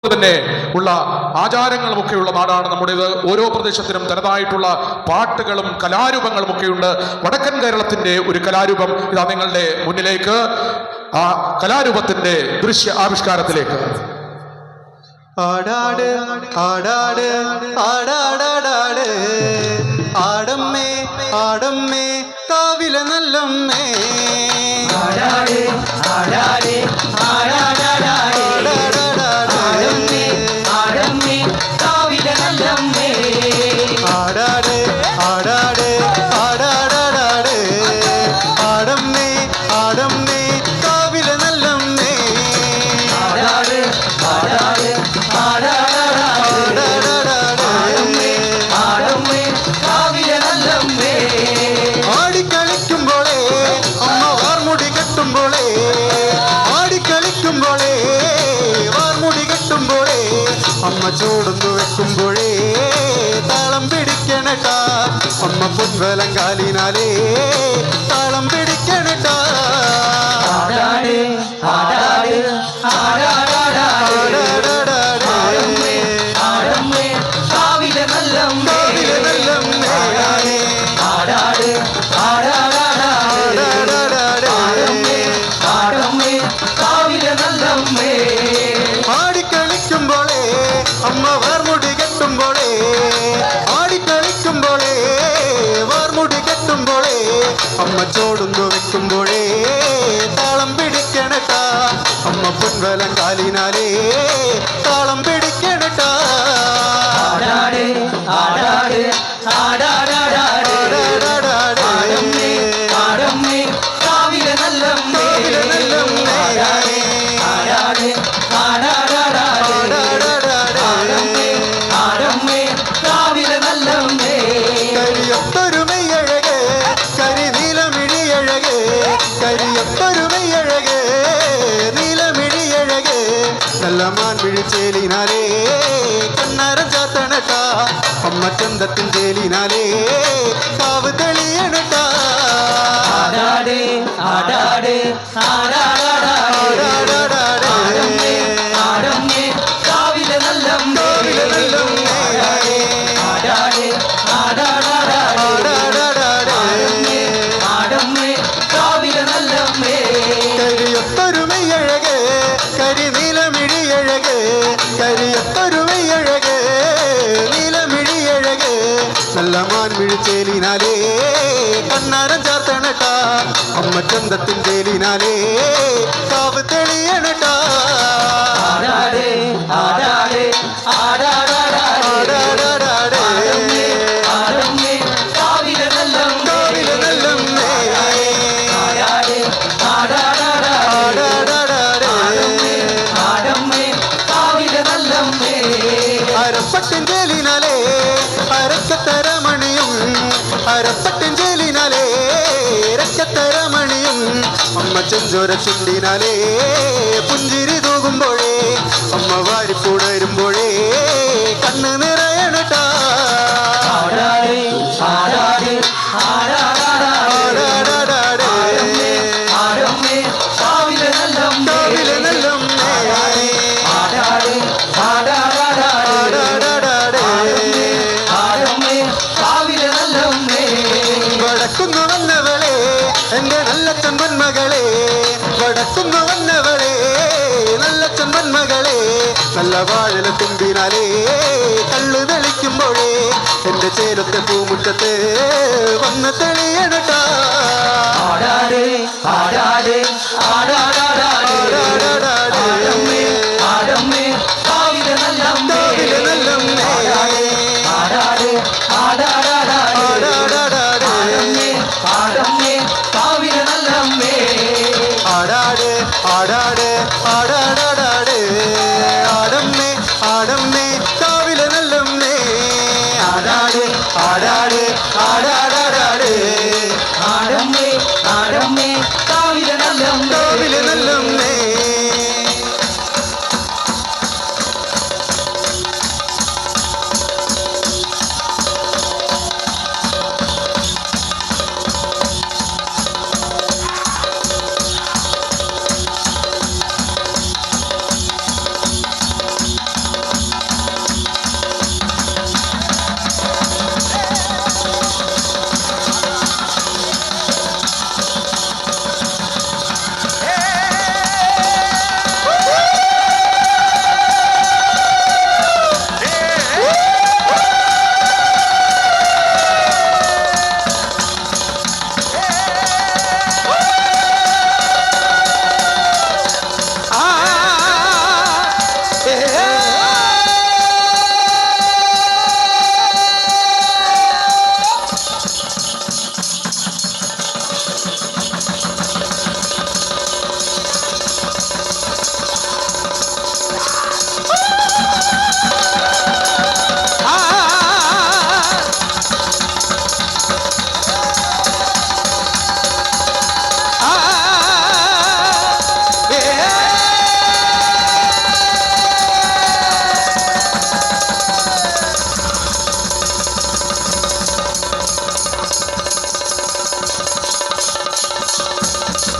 തന്നെ ഉള്ള ആചാരങ്ങളുമൊക്കെയുള്ള നാടാണ് നമ്മുടേത്. ഓരോ പ്രദേശത്തിനും തനതായിട്ടുള്ള പാട്ടുകളും കലാരൂപങ്ങളും ഒക്കെയുണ്ട്. വടക്കൻ കേരളത്തിന്റെ ഒരു കലാരൂപം ഇതാ നിങ്ങളുടെ മുന്നിലേക്ക്. ആ കലാരൂപത്തിന്റെ ദൃശ്യ ആവിഷ്കാരത്തിലേക്ക്. ആടാട് ആടാട് ആടാടാടാട് ആടമ്മേ ആടമ്മേ കാവില നല്ലമ്മേ ആടാട് ആടാട് ആടാടാടാട് ആടമ്മേ ആടമ്മേ കാവില നല്ലമ്മേ ആടാട് ആടാട് ആടാടാടാട് ആടമ്മേ ആടമ്മേ കാവില നല്ലമ്മേ ആടാട് ആടാട് ആടാടാടാട് ആടമ്മേ ആടമ്മേ കാവില നല്ലമ്മേ ആടിക്കളിക്കുമ്പോളേ അമ്മ വാർമുടി കെട്ടുമ്പോളേ ആടിക്കളിക്കുമ്പോളേ വാർമുടി കെട്ടുമ്പോളേ അമ്മ ചൂടുന്നു വെക്കുമ്പോഴേ താളം പിടിക്കണട്ടാ അമ്മ പൊൻവലം കാലിനാലേ താളം പിടിക്കണട്ടാ ആടാട് ആടാട് ആടാടാടാട് ആടമ്മേ ആടമ്മേ കാവില നല്ലമ്മേ ആടാട് ആടാടാടാട് ആടമ്മേ ആടമ്മേ കാവില നല്ലമ്മേ ആടിക്കളിക്കുമ്പോളേ അമ്മ വാർമുടി കെട്ടുമ്പോളേ ആടിക്കളിക്കുമ്പോളേ വാർമുടി കെട്ടുമ്പോളേ അമ്മ ചോടുന്നു വെക്കുമ്പോഴേ താളം പിടിക്കണട്ടാ അമ്മ പൊൻവലം കാലിനാലേ താളം പിടിക്കണട്ടാ ആടാട് ആടാട് ആടാടാടാട് ആടമ്മേ ആടമ്മേ കാവില നല്ലമ്മേ ആടാട് ആടാട് ആടാടാടാട് ആടമ്മേ ആടമ്മേ കാവില നല്ലമ്മേ കരിയൊത്തൊരുമയഴക് കരിനീലമിഴിയഴക് കരിയൊത്തൊരുമയഴക് നീലമിഴിയഴക് നല്ല മാൻമിഴി ചേലിനാലേ കണ്ണാരം ചാത്തണട്ടാ അമ്മ ചന്തത്തിൻ ചേലിനാലേ കാവ് തെളിയണട്ടാ ആടാട് ആടാട് ആടാടാടാട് ആടമ്മേ ആടമ്മേ കാവില നല്ലമ്മേ ആടാട് ആടാടാടാട് ആടമ്മേ ആടമ്മേ കാവില നല്ലമ്മേ കരിയൊത്തൊരുമയഴക് കരിനീലമിഴിയഴക് കരിയൊത്തൊരുമയഴക് നീലമിഴിയഴക് നല്ല മാൻമിഴി ചേലിനാലേ കണ്ണാരം ചാത്തണട്ടാ അമ്മ ചന്തത്തിൻ ചേലിനാലേ കാവ് തെളിയണട്ടാ ആടാട് ആടാട് ആടാടാടാട് ആടമ്മേ ആടമ്മേ കാവില നല്ലമ്മേ ആടാട് ആടാടാടാട് ആടമ്മേ ആടമ്മേ കാവില നല്ലമ്മേ അരപ്പട്ടിൻ ചേലിനാലേ അരക്കത്തരമണിയും അരപ്പട്ടിൻ ചേലിനാലേ രക്കത്തരമണിയും അമ്മ ചെഞ്ചോര ചുണ്ടിനാലേ പുഞ്ചിരി തൂകുമ്പോഴേ അമ്മ വാരിപ്പൂടരുമ്പോഴേ കണ്ണ് നിറയണട്ടാ ആടാട് ആടാട് ആടാടാടാട് ആടമ്മേ ആടമ്മേ കാവില നല്ലമ്മേ ആടാട് ആടാടാടാട് ആടമ്മേ ആടമ്മേ കാവില നല്ലമ്മേ വടക്കുന്നു വന്നവളെ എന്റെ നല്ല ചെമ്പൻ മകളെ വടക്കുന്നു വന്നവളെ നല്ല ചെമ്പൻ മകളെ നല്ല വാഴല തുമ്പിനാലേ കള്ളു തെളിക്കുമ്പോഴേ എന്റെ ചേലത്തെ പൂമുറ്റത്ത് വന്ന് തെളിയണട്ടാ ആടാട് ആടാട് ആടാടാടാട് ആടമ്മേ ആടമ്മേ കാവില നല്ലമ്മേ ആടാട് ആടാടാടാട് ആടമ്മേ ആടമ്മേ കാവില നല്ലമ്മേ ആടാട് ആടാട് ആടാടാടാട് ആടമ്മേ ആടമ്മേ കാവില നല്ലമ്മേ ആടാട് ആടാട് ആടാടാടാട് ആടമ്മേ ആടമ്മേ കാവില നല്ലമ്മേ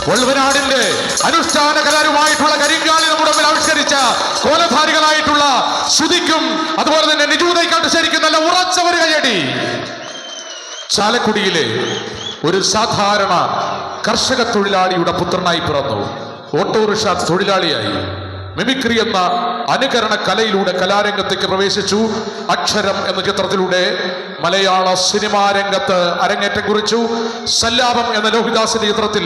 വള്ളുവനാടിന്റെ അനുഷ്ഠാന കലാരുമായിട്ടുള്ള കരിങ്കാലി നമ്മുടെ മുമ്പിൽ ആവിഷ്കരിച്ച കോലധാരികളായിട്ടുള്ള ശ്രുതിക്കും അതുപോലെ തന്നെ നിജൂതയ്ക്കാട്ട് ശരിക്കും നല്ല ഉറച്ച ഒരു കയ്യടി. ചാലക്കുടിയിലെ ഒരു സാധാരണ കർഷക തൊഴിലാളിയുടെ പുത്രനായി പിറന്നു. ഓട്ടോറിക്ഷ തൊഴിലാളിയായി മിമിക്രി എന്ന അനുകരണ കലയിലൂടെ കലാരംഗത്തേക്ക് പ്രവേശിച്ചു. അക്ഷരം എന്ന ചിത്രത്തിലൂടെ മലയാള സിനിമാ രംഗത്ത് അരങ്ങേറ്റം കുറിച്ചു. സല്ലാപം എന്ന ലോഹിദാസിന്റെ ചിത്രത്തിൽ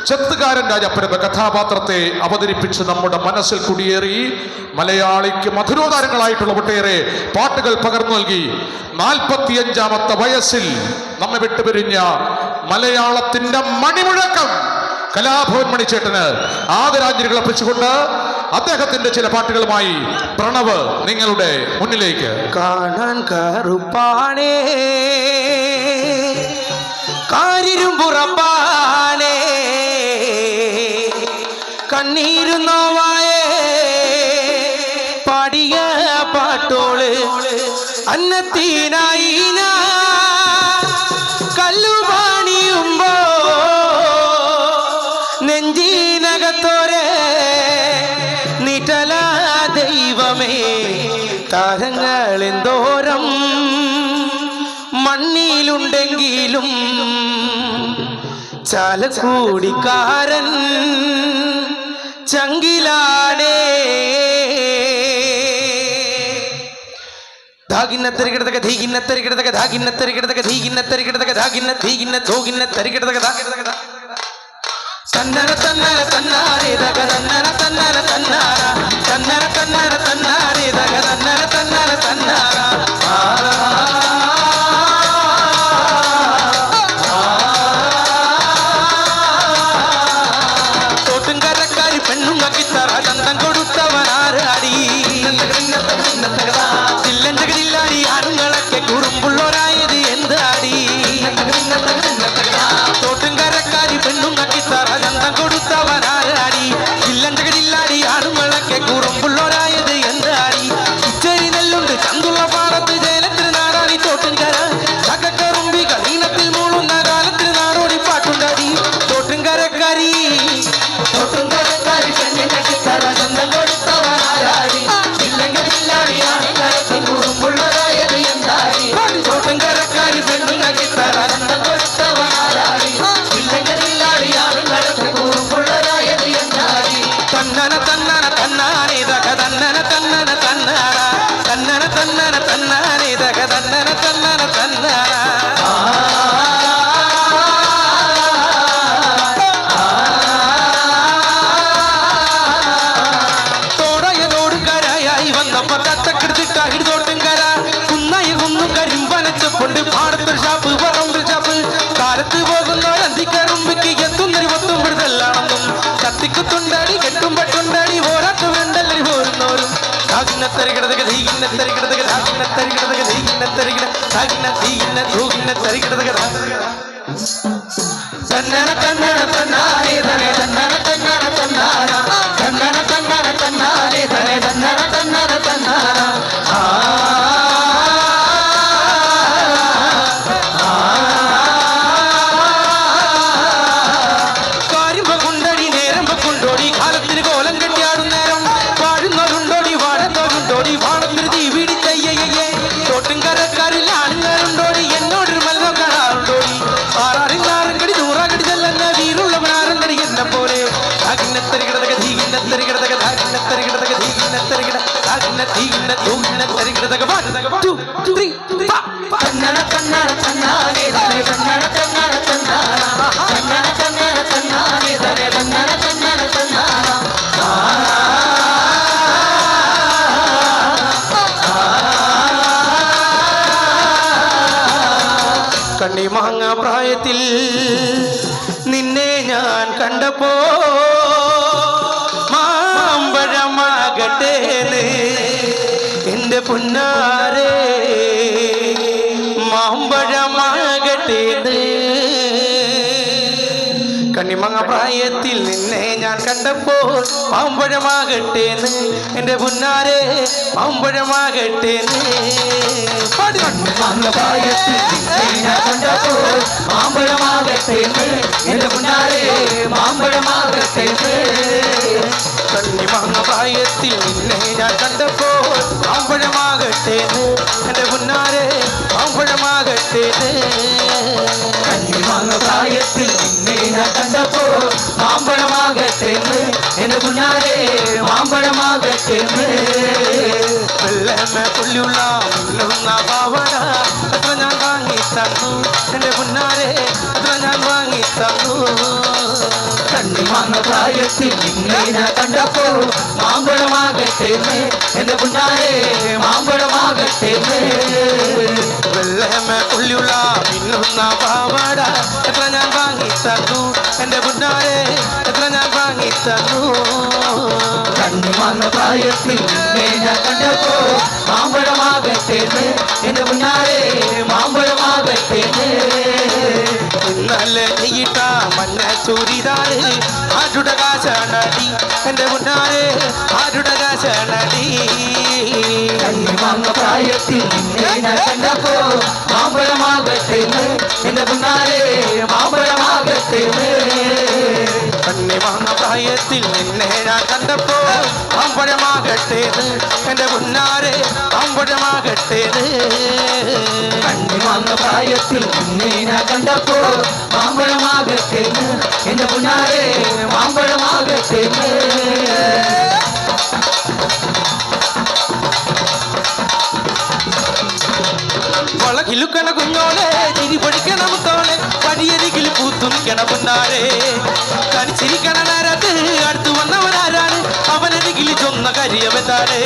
ചെത്തുകാരൻ രാജപ്പൻ എന്ന കഥാപാത്രത്തെ അവതരിപ്പിച്ച് നമ്മുടെ മനസ്സിൽ കുടിയേറി മലയാളിക്ക് മധുരോധാരങ്ങളായിട്ടുള്ള ഒട്ടേറെ പാട്ടുകൾ പകർന്നു നൽകി. 45-ാമത്തെ വയസ്സിൽ നമ്മെ വിട്ടുപിരിഞ്ഞ മലയാളത്തിന്റെ മണിമുഴക്കം കലാഭവൻ മണിച്ചേട്ടന് ആദരാഞ്ജലികൾ അർപ്പിച്ചുകൊണ്ട് അദ്ദേഹത്തിന്റെ ചില പാട്ടുകളുമായി പ്രണവ് നിങ്ങളുടെ മുന്നിലേക്ക്. കാണാൻ കറുപ്പാണേ കാരിരും പുറപ്പാണേ കണ്ണീരും നോവായേ പാടിയ പാട്ടോള് അന്നത്തീനായി കല്ലുപാണിയുമ്പോ നെഞ്ചീനകത്തോരെ നീറ്റല ദൈവമേ താരങ്ങളെന്തോരം മണ്ണിലുണ്ടെങ്കിലും ചാലക്കൂടിക്കാരൻ ചങ്കിലാണേ ധാഗിന്നത്തരികിടതക ധീകിന്നത്തരികിടതക ധാഗിന്നത്തരികിടതക ധീകിന്നത്തരികിടതക ധാഗിന്ന ധീകിന്ന ധോകിന്നത്തരികിടതക ധാകിടതക തന്നര തന്നര തന്നാരേ ദഗ തന്നര തന്നര തന്നാര തന്നര തന്നര തന്നാരേ ദഗ തന്നര തന്നര തന്നാര തോട്ടുംകരക്കാരി പെണ്ണുങ്ങക്കിത്തറ ചന്തം കൊടുത്തവനാരാടി ചില്ലഞ്ചകില്ലാടി ആണുങ്ങളൊക്കെ കുറുമ്പുള്ളോരായത് എന്താടി തോട്ടുംകരക്കാരി പെണ്ണുങ്ങക്കിത്തറ ചന്തം കൊടുത്തവനാരാടി ചില്ലഞ്ചകില്ലാടി ആണുങ്ങളൊക്കെ കുറുമ്പുള്ളോരായത് എന്താടി ഇച്ചരി നെല്ലുണ്ട് ചന്തുള്ള പാടത്ത് ജയലത്തിന് നാടാടി തോട്ടുംകര ചക്കക്കറുമ്പി കളീനത്തിൽ മൂളുന്ന കാലത്തിന് നാടോടി പാട്ടുണ്ടാടി തോട്ടുംകരക്കാരി പെണ്ണുങ്ങക്കിത്തറ ചന്തം കൊടുത്തവനാരാടി ചില്ലഞ്ചകില്ലാടി ആണുങ്ങളൊക്കെ കുറുമ്പുള്ളോരായത് എന്താടി തോട്ടുംകരക്കാരി പെണ്ണുങ്ങക്കിത്തറ ചന്തം കൊടുത്തവനാരാടി തന്നന തന്നന തന്നാനേ ദഗ തന്നന തന്നന തന്നാര തന്നന തന്നന തന്നാനേ ദഗ തന്നന തന്നന തന്നാര തോടയതോട് കരയായി വന്നപ്പോ തത്തക്കെടുത്തിട്ടായി തോട്ടുംകര കുന്നായി കുന്നും കരിമ്പനച്ചപ്പുണ്ട് പാടത്തൊരു ഷാപ്പ് പറമ്പ് ഷാപ്പ് കാലത്ത് പോകുന്നൊരന്തിക്കറുമ്പിക്ക് എത്തുന്നൊരു പത്തും പിടുതല്ലാണെന്നും കത്തിക്കുത്തുണ്ടാടി കെട്ടുമ്പട്ടുണ്ടാടി പോരാട്ടു വേണ്ടല്ലി പോരുന്നോരും ധാകിന്നത്തരികിടതക ധീകിന്നത്തരികിടതക ധാകിന്നത്തരികിടതക ധീകിന്നത്തരികിട ധാകിന്ന ധീകിന്ന ധൂകിന്നത്തരികിടതക തന്നന തന്നന തന്നാരേ ധനേ തന്നന തന്നന തന്നാര തന്നന തന്നന തന്നാരേ ധനേ തന്നന തന്നന തന്നാര കാരിമ്പകുണ്ടടി നേരമ്പക്കുണ്ടോടി കാലത്തിന് കോലം കെട്ടിയാടും നേരം വാഴുന്നവരുണ്ടോടി വാഴത്തോരുണ്ടോടി വാണത്തിന് തീ പിടിച്ചയ്യേ തോട്ടുംകരക്കാരിൽ ആണുങ്ങളുണ്ടോടി എന്നോടൊരു മല്ലോ കാണാറുണ്ടോടി ആറാറിനാറുംകടി നൂറാകടി ചെല്ലെന്ന വീറുള്ളവനാറുണ്ടടി എന്നെ പോലെ ധാകിന്നത്തരികിടതക ധീകിന്നത്തരികിടതക ധാകിന്നത്തരികിടതക ധീകിന്നത്തരികിട ധാകിന്ന ധീകിന്ന ധൂകിന്നത്തരികിടതക 1 2 3 തന്നന തന്നന തന്നാരേ ധനേ തന്നന തന്നന തന്നാര തന്നന തന്നന തന്നാരേ ധനേ തന്നന തന്നന തന്നാര കണ്ണിമാങ്ങ പ്രായത്തിൽ നിന്നെ ഞാൻ കണ്ടപ്പോ മാമ്പഴമാകട്ടേന്ന് എന്റെ പുന്നാരേ മാമ്പഴമാകട്ടേന്ന് കണ്ണിമങ്ങ പ്രായത്തിൽ നിന്നെ ഞാൻ കണ്ടപ്പോൾ മാമ്പഴമാകട്ടേന്ന് എന്റെ പുന്നാരെ മാമ്പഴമാകട്ടേന്ന് കണ്ണിമാങ്ങ പ്രായത്തിൽ നിന്നെ ഞാൻ കണ്ടപ്പോൾ മാമ്പഴമാകട്ടേന്ന് എന്റെ പുന്നാരേ മാമ്പഴമാകട്ടേന്ന് കണ്ണിമങ്ങ പ്രായത്തിൽ നിന്നെ ഞാൻ കണ്ടപ്പോൾ മാമ്പഴമാകട്ടേന്ന് എന്റെ പുന്നാരെ മാമ്പഴമാകട്ടേന്ന് കണ്ണിമാങ്ങ പ്രായത്തിൽ നിന്നെ ഞാൻ കണ്ടപ്പോൾ മാമ്പഴമാകട്ടേന്ന് എന്റെ പുന്നാരേ മാമ്പഴമാകട്ടേന്ന് വെള്ളമ പുള്ളിയുള്ള മുള്ളുന്ന പാവട അത്ര ഞാൻ വാങ്ങി തന്നു എന്റെ പുന്നാരെ അത്ര ഞാൻ വാങ്ങി തന്നു കണ്ണിമാങ്ങ പ്രായത്തിൽ നിന്നെ ഞാൻ കണ്ടപ്പോൾ മാമ്പഴമാകട്ടേന്ന് എന്റെ പുന്നാരേ മാമ്പഴമാകട്ടേന്ന് വെള്ളമ പുള്ളിയുള്ള മിന്നുന്ന പാവട എത്ര ഞാൻ വാങ്ങി തന്നു എന്റെ പുന്നാരെ എത്ര ഞാൻ വാങ്ങി തന്നു കണ്ണിമാങ്ങ പ്രായത്തിൽ നിന്നെ ഞാൻ കണ്ടപ്പോൾ മാമ്പഴമാകട്ടേന്ന് എന്റെ പുന്നാരേ മാമ്പഴമാകട്ടേന്ന് ഇന്നലെ നെയ്യിട്ട മഞ്ഞ ചൂരിതാറ് ആരുടെ കാശാണടി എന്റെ പുന്നാരെ ആരുടെ കാശാണടി കണ്ണിമാങ്ങ പ്രായത്തിൽ നിന്നെ ഞാൻ കണ്ടപ്പോൾ മാമ്പഴമാകട്ടേന്ന് എന്റെ പുന്നാരേ മാമ്പഴമാകട്ടേന്ന് കണ്ണിമാങ്ങ പ്രായത്തിൽ നിന്നെ ഞാൻ കണ്ടപ്പോ മാമ്പഴമാകട്ടേന്ന് എന്റെ പുന്നാരെ മാമ്പഴമാകട്ടേന്ന് കണ്ണിമാങ്ങ പ്രായത്തിൽ നിന്നെ ഞാൻ കണ്ടപ്പോൾ മാമ്പഴമാകട്ടേന്ന് എന്റെ പുന്നാരേ മാമ്പഴമാകട്ടേന്ന് വളകിലുക്കണ കുഞ്ഞോളെ ചിരി പൊടിക്കണ മുത്തോളെ പടിയരികിൽ പൂത്തു നിൽക്കണ പുന്നാരെ കണിച്ചിരിക്കണ നേരത്ത് അടുത്ത് വന്നവനാരാണ് അവനരികിൽ ചൊന്ന കരിയവെന്താണ്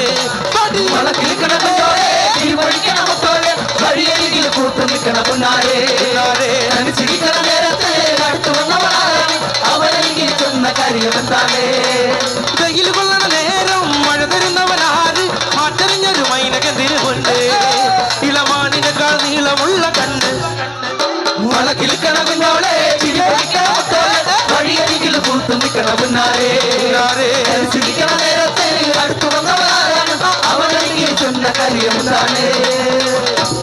വെയിൽ കൊള്ളണ നേരം മഴ തരുന്നവനാര് മാറ്ററിഞ്ഞൊരു മൈനകെന്തിരുമുണ്ട് ഇളമാനിനേക്കാൾ നീളമുള്ള കണ്ണ് വളക്കിൽ കണകുന്നോളെ വഴിയരികിൽ പൂത്തു നിൽക്കണ പുന്നാരേ ചിരിക്കണ നേരത്തെ അടുത്തു വന്നവരാണ് അവനെങ്കിൽ ചൊന്ന കാര്യമുണ്ടാണ്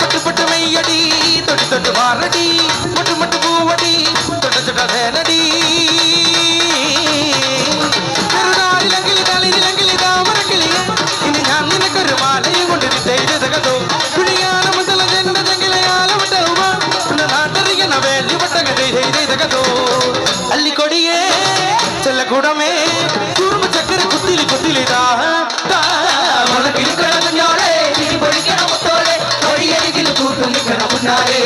പട്ടുപട്ട് മെയ്യടി തൊട്ട് തൊട്ട് മാറടി മുട്ടുമുട്ട് പൂവടി തൊട്ട തൊട്ട തേനടി ചെറുതാരിലെങ്കിൽ തളിരിലെങ്കിൽ താമരക്കിളിയെ ഇനി ഞാൻ നിനക്കൊരു മാലയും കൊണ്ട് ചെയ്തതോ കുഴിയാന മുതല ചെണ്ട ചെങ്കിലയാലവട്ടവുക നാട്ടറിയണ വേണ്ടി പട്ടക ചെയ്തതോ അല്ലിക്കൊടിയേ ചെല്ലക്കൂടമേ കുറുമ്പ് ചക്കര കുത്തിലി കുത്തിലിതാ വളക്കിൽ കണകുന്നോളെ പൊടിക്കണ മുത്തോളെ വഴിയരികിൽ പൂത്തു നിൽക്കണ പുന്നാരേ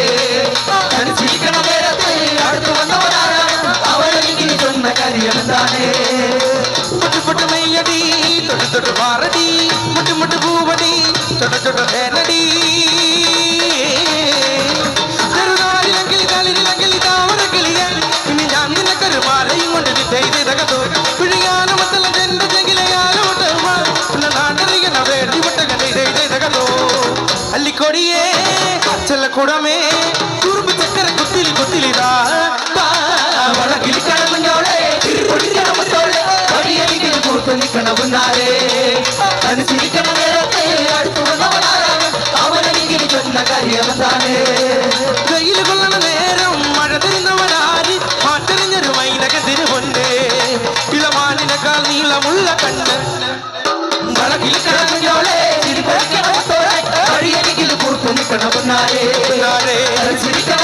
ചിരിക്കണ നേരത്തെ അടുത്തു വന്നവരാണ് അവനെങ്കിൽ ചൊന്ന കാര്യമെന്താണ് മുട്ടുമുട്ട് മെയ്യടി തൊട്ട് തൊട്ട് മാറടി മുട്ടുമുട്ട് പൂവടി ചൊട്ട ചൊട്ട തേനടി ചെറുതാരിലെങ്കിൽ തളിരിലെങ്കിൽ താമരക്കിളിയെ ഇനി ഞാൻ നിനക്കൊരു മാലയും കൊണ്ട് ചെയ്തതോ പിഴിയാനുമത്തല ചെണ്ട ചെങ്കിലയാലോട്ടവ നാട്ടറിയണ വേണ്ടി പട്ടക ചെയ്തതോ അല്ലിക്കൊടിയേ ചെല്ലക്കൂടമേ കുറുമ്പ് ചക്കര കുത്തിലി കുത്തിലിതാ വളക്കിൽ കണകുന്നോളെ പൊടിക്കണ മുത്തോളെ വഴിയരികിൽ പൂത്തു നിൽക്കണ പുന്നാരേ ചിരിക്കണ നേരത്തെ അടുത്തു വന്നവരാണ് അവനെങ്കിൽ ചൊന്ന കാര്യമെന്താണ് വെയിൽ കൊള്ളണ നേരം മഴ തരുന്നവനാര് മാറ്ററിഞ്ഞൊരു മൈനകതിരുമുണ്ട് ഇളമാനിനേക്കാൾ നീളമുള്ള കണ്ണ് വളക്കിൽ കണകുന്നോളെ പൊടിക്കണ മുത്തോളെ വഴിയരികിൽ പൂത്തു നിൽക്കണ പുന്നാരേ ചിരിക്കണ